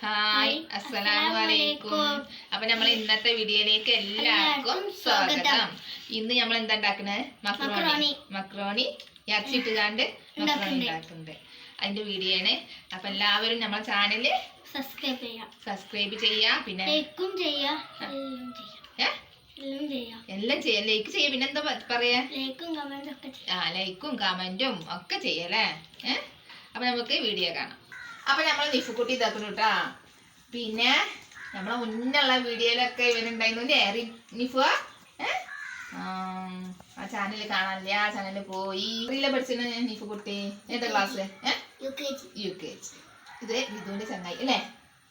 Hi അസ്സലാമലൈക്കും. അപ്പൊ നമ്മൾ ഇന്നത്തെ വീഡിയോയിലേക്ക് എല്ലാവർക്കും സ്വാഗതം. ഇന്ന് നമ്മൾ എന്താ ഉണ്ടാക്കുന്നത്? മക്രോണി ഇറച്ചിട്ടുകാണ്ട് മക്രോണി ഉണ്ടാക്കുന്നുണ്ട്. അതിന്റെ വീഡിയോ ആണ്. അപ്പൊ എല്ലാവരും നമ്മളെ ചാനല് സബ്സ്ക്രൈബ് ചെയ്യാ, പിന്നെ എല്ലാം ചെയ്യാം. ലൈക്ക് ചെയ്യാം, പിന്നെന്താ പറയാ, ലൈക്കും കമന്റും ഒക്കെ ചെയ്യല്ലേ. അപ്പൊ നമുക്ക് വീഡിയോ കാണാം. അപ്പൊ നമ്മൾ നിഫുക്കുട്ടി ഇതാക്കുന്നു കേട്ടാ. പിന്നെ നമ്മളെ മുന്നുള്ള വീഡിയോയിലൊക്കെ ഇവനുണ്ടായിരുന്നു നിഫു. ആ ചാനൽ കാണാനില്ല, ആ ചാനലിൽ പോയി പഠിച്ചിരുന്ന നിഫുക്കുട്ടി. ഏതാ ക്ലാസ്? UK. ഇത് വിധുവിന്റെ ചങ്ങായി അല്ലേ?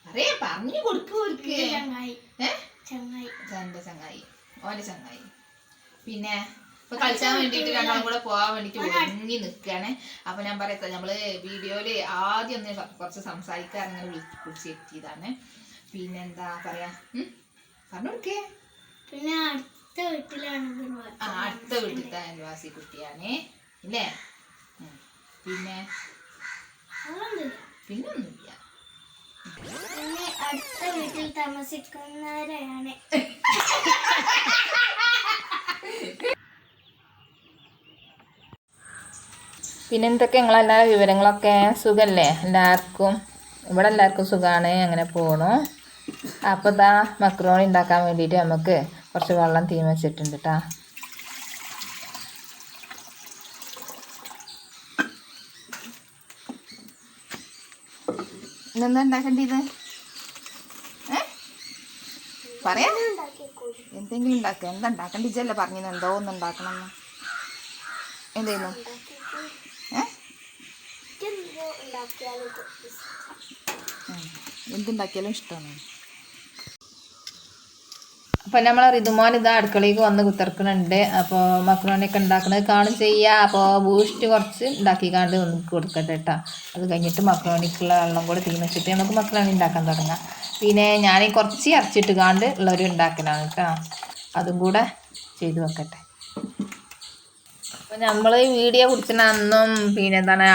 അറിയാ, പറഞ്ഞു കൊടുക്ക്. എന്റെ ചങ്ങായി, ഓന്റെ ചങ്ങായി. പിന്നെ ഇപ്പൊ കളിച്ചാൻ വേണ്ടിട്ട് രണ്ടാളും കൂടെ പോവാൻ വേണ്ടിട്ട് ഒരുങ്ങി നിൽക്കുകയാണ്. അപ്പൊ ഞാൻ പറയട്ടെ, നമ്മള് വീഡിയോയില് ആദ്യം ഒന്ന് കുറച്ച് സംസാരിക്കാൻ അങ്ങനെ വിളിച്ചെത്തിയതാണ്. പിന്നെ എന്താ പറയാ, പറഞ്ഞു കൊടുക്കേ. പിന്നെ അടുത്ത വീട്ടിലത്തെ അയൽവാസി കുട്ടിയാണ് ഇല്ലേ? പിന്നെ ഒന്നുമില്ല. അടുത്ത വീട്ടിൽ താമസിക്കുന്നവരെയാണ്. പിന്നെ എന്തൊക്കെ നിങ്ങളെല്ലാവരും വിവരങ്ങളൊക്കെ സുഖമല്ലേ? എല്ലാവർക്കും ഇവിടെ എല്ലാവർക്കും സുഖമാണ്. അങ്ങനെ പോണു. അപ്പോൾ ഇതാ മക്രോണി ഉണ്ടാക്കാൻ വേണ്ടിയിട്ട് നമുക്ക് കുറച്ച് വെള്ളം തീ വെച്ചിട്ടുണ്ട് കേട്ടോ. ഇന്നെന്താ ഉണ്ടാക്കേണ്ടത്? പറയാ, എന്തെങ്കിലും ഉണ്ടാക്കുക. എന്താ ഉണ്ടാക്കേണ്ടിച്ചല്ലേ പറഞ്ഞത്? എന്തോ ഒന്ന് ഉണ്ടാക്കണം എന്ന്. എന്തായിരുന്നു? എന്തുണ്ടാക്കിയാലും ഇഷ്ടമാണ്. അപ്പം നമ്മൾ ഋതുമോൻ ഇതാ അടുക്കളയ്ക്ക് വന്ന് കുത്തിറക്കുന്നുണ്ട്. അപ്പോൾ മക്രോണിയൊക്കെ ഉണ്ടാക്കുന്നത് കാണും ചെയ്യുക. അപ്പോൾ ബൂസ്റ്റ് കുറച്ച് ഉണ്ടാക്കിക്കാണ്ട് ഒന്ന് കൊടുക്കട്ടെ കേട്ടോ. അത് കഴിഞ്ഞിട്ട് മക്രോണിക്കുള്ള വെള്ളം കൂടെ തീ വെച്ചിട്ട് നമുക്ക് മക്രോണി ഉണ്ടാക്കാൻ തുടങ്ങാം. പിന്നെ ഞാൻ കുറച്ച് ഇറച്ചിട്ട് കാണ്ട് ഉള്ളൊരു ഉണ്ടാക്കലാണ് കേട്ടോ. അതും കൂടെ ചെയ്ത് വെക്കട്ടെ. അപ്പോൾ നമ്മൾ വീഡിയോ കുടിച്ചിട്ട് അന്നും പിന്നെ എന്താണ്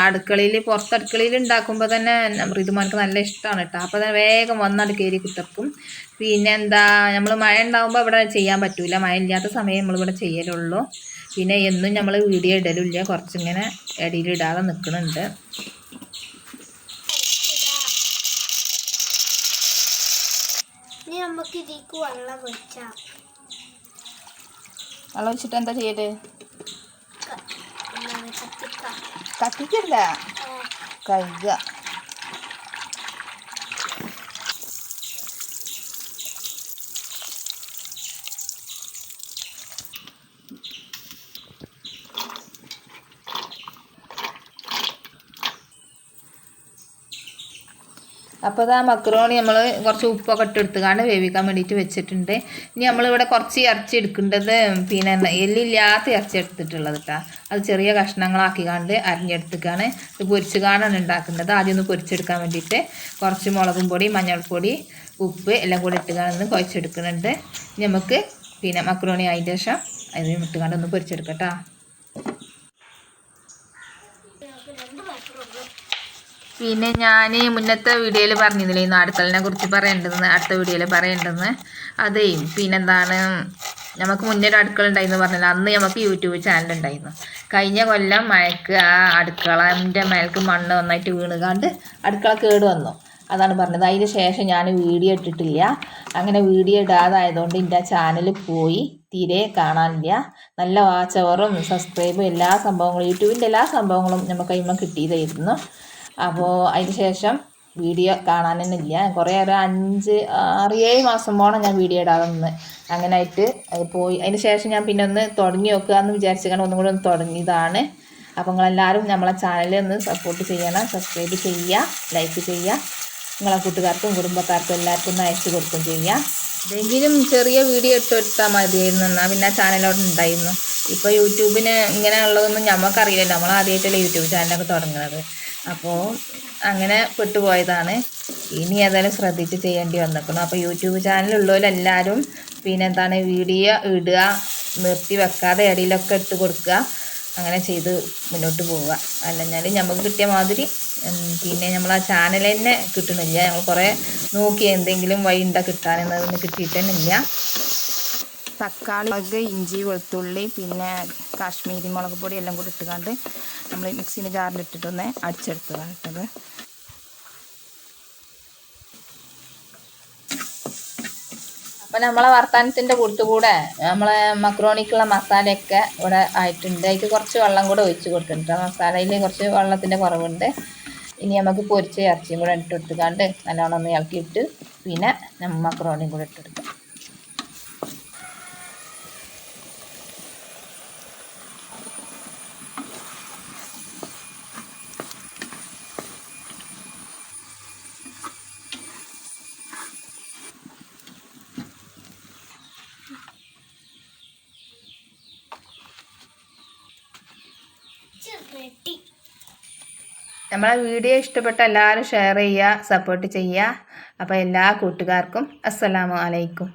പുറത്തടുക്കളയിൽ ഉണ്ടാക്കുമ്പോൾ തന്നെ ഋതുമാർക്ക് നല്ല ഇഷ്ടമാണ് കേട്ടോ. അപ്പോൾ തന്നെ വേഗം വന്നട് കയറി കുത്തിറക്കും. പിന്നെ എന്താ, നമ്മൾ മഴ ഉണ്ടാകുമ്പോൾ ഇവിടെ ചെയ്യാൻ പറ്റൂല. മഴ ഇല്ലാത്ത സമയം നമ്മളിവിടെ ചെയ്യലുള്ളൂ. പിന്നെ എന്നും നമ്മൾ വീഡിയോ ഇടലില്ല, കുറച്ചിങ്ങനെ ഇടയിലിടാതെ നിൽക്കുന്നുണ്ട്. വെള്ളം ഒഴിച്ചിട്ട് എന്താ ചെയ്യല്? കത്തിക്കല്ല, കഴുകുക. അപ്പോൾ ഇതാ മക്രോണി നമ്മൾ കുറച്ച് ഉപ്പൊക്കെ ഇട്ടെടുത്തുകൊണ്ട് വേവിക്കാൻ വേണ്ടിയിട്ട് വെച്ചിട്ടുണ്ട്. ഇനി നമ്മളിവിടെ കുറച്ച് ഇറച്ചി എടുക്കേണ്ടത് പിന്നെ എല്ലില്ലാത്ത ഇറച്ചി എടുത്തിട്ടുള്ളത് കേട്ടോ. അത് ചെറിയ കഷ്ണങ്ങളാക്കിക്കാണ്ട് അരിഞ്ഞെടുത്തേക്കാണ്. ഇത് പൊരിച്ചുകാണ്ടാണ് ഉണ്ടാക്കേണ്ടത്. ആദ്യം ഒന്ന് പൊരിച്ചെടുക്കാൻ വേണ്ടിയിട്ട് കുറച്ച് മുളകും പൊടി, മഞ്ഞൾപ്പൊടി, ഉപ്പ് എല്ലാം കൂടി ഇട്ടുകാണ്ട് കുഴച്ചെടുക്കുന്നുണ്ട്. ഇനി നമുക്ക് പിന്നെ മക്രോണി ആയതിന് ശേഷം അതിന് ഇട്ടുകാണ്ട് ഒന്ന് പൊരിച്ചെടുക്കട്ടോ. പിന്നെ ഞാൻ മുന്നത്തെ വീഡിയോയിൽ പറഞ്ഞിരുന്നില്ലേ അടുക്കളനെ കുറിച്ച് അടുത്ത വീഡിയോയിൽ പറയേണ്ടതെന്ന്. അതേ പിന്നെന്താണ്, നമുക്ക് മുന്നേ ഒരു അടുക്കള ഉണ്ടായിരുന്നു പറഞ്ഞില്ല, അന്ന് നമുക്ക് യൂട്യൂബ് ചാനൽ ഉണ്ടായിരുന്നു. കഴിഞ്ഞ കൊല്ലം മഴക്ക് ആ അടുക്കളൻ്റെ മേലേക്ക് മണ്ണ് നന്നായിട്ട് വീണുകാണ്ട് അടുക്കള കേട് വന്നു. അതാണ് പറഞ്ഞത്. അതിന് ശേഷം ഞാൻ വീഡിയോ ഇട്ടിട്ടില്ല. അങ്ങനെ വീഡിയോ ഇടാതായതുകൊണ്ട് എൻ്റെ ചാനൽ പോയി, തീരെ കാണാനില്ല. നല്ല വാച്ച് അവറും സബ്സ്ക്രൈബും എല്ലാ സംഭവങ്ങളും യൂട്യൂബിൻ്റെ എല്ലാ സംഭവങ്ങളും നമുക്ക് അതിന്മേൽ കിട്ടിയതായിരുന്നു. അപ്പോൾ അതിന് ശേഷം വീഡിയോ കാണാൻ തന്നെ ഇല്ല. കുറേ ഒരു 5-6-7 മാസം പോകണം ഞാൻ വീഡിയോ ഇടാതെ നിന്ന്. അങ്ങനെ ആയിട്ട് പോയി. അതിന് ശേഷം ഞാൻ പിന്നെ ഒന്ന് തുടങ്ങി നോക്കുക എന്ന് വിചാരിച്ചാണ് ഒന്നും കൂടി ഒന്ന് തുടങ്ങിയതാണ്. അപ്പോൾ നിങ്ങളെല്ലാവരും നമ്മളെ ചാനലിൽ ഒന്ന് സപ്പോർട്ട് ചെയ്യണം, സബ്സ്ക്രൈബ് ചെയ്യുക, ലൈക്ക് ചെയ്യുക. നിങ്ങളെ കൂട്ടുകാർക്കും കുടുംബക്കാർക്കും എല്ലാവർക്കും ഒന്ന് അയച്ചു കൊടുക്കുകയും ചെയ്യുക. എന്തെങ്കിലും ചെറിയ വീഡിയോ ഇട്ടെടുത്താൽ മതിയായിരുന്നു, എന്നാൽ പിന്നെ ആ ചാനലോട്ട് ഉണ്ടായിരുന്നു. ഇപ്പോൾ യൂട്യൂബിന് ഇങ്ങനെ ഉള്ളതൊന്നും നമുക്കറിയില്ലല്ലോ. നമ്മൾ ആദ്യമായിട്ടല്ലേ യൂട്യൂബ് ചാനലൊക്കെ തുടങ്ങുന്നത്. അപ്പോൾ അങ്ങനെ പെട്ടുപോയതാണ്. ഇനി ഏതായാലും ശ്രദ്ധിച്ച് ചെയ്യേണ്ടി വന്നിരിക്കുന്നു. അപ്പോൾ യൂട്യൂബ് ചാനലുള്ളവരെല്ലാവരും പിന്നെ എന്താണ് വീഡിയോ ഇടുക, നിർത്തി വെക്കാതെ ഇടയിലൊക്കെ ഇട്ട് കൊടുക്കുക. അങ്ങനെ ചെയ്ത് മുന്നോട്ട് പോവുക. അല്ലെങ്കിൽ നമുക്ക് കിട്ടിയ മാതിരി പിന്നെ നമ്മൾ ആ ചാനൽ തന്നെ കിട്ടണില്ല. ഞങ്ങൾ കുറേ നോക്കി എന്തെങ്കിലും വഴി ഉണ്ടാ കിട്ടാനെന്നതൊന്നും കിട്ടിയിട്ട് തന്നെ ഇല്ല. തക്കാളി, മുളക്, ഇഞ്ചി, വെളുത്തുള്ളി, പിന്നെ കാശ്മീരി മുളക് പൊടി എല്ലാം കൂടി ഇട്ടുകൊണ്ട് നമ്മൾ മിക്സിൻ്റെ ജാറിലിട്ടിട്ടൊന്ന് അടിച്ചെടുത്തതാണ് ഇട്ടത്. അപ്പം നമ്മളെ വർത്താനത്തിൻ്റെ കൂടെ നമ്മളെ മക്രോണിക്കുള്ള മസാലയൊക്കെ ഇവിടെ ആയിട്ടുണ്ട്. അതിലേക്ക് കുറച്ച് വെള്ളം കൂടെ ഒഴിച്ച് കൊടുക്കുന്നുണ്ട്. മസാലയിൽ കുറച്ച് വെള്ളത്തിൻ്റെ കുറവുണ്ട്. ഇനി നമുക്ക് പൊരിച്ച ഇറച്ചിയും കൂടെ ഇട്ടെടുത്തുകൊണ്ട് നല്ലോണം ഒന്ന് ഇളക്കിയിട്ട് പിന്നെ നമ്മൾ മക്രോണിയും കൂടെ ഇട്ടെടുക്കാം. റെഡി. നമ്മളെ വീഡിയോ ഇഷ്ടപ്പെട്ട എല്ലാവരും ഷെയർ ചെയ്യുക, സപ്പോർട്ട് ചെയ്യുക. അപ്പോൾ എല്ലാ കൂട്ടുകാർക്കും അസ്സലാമു അലൈക്കും.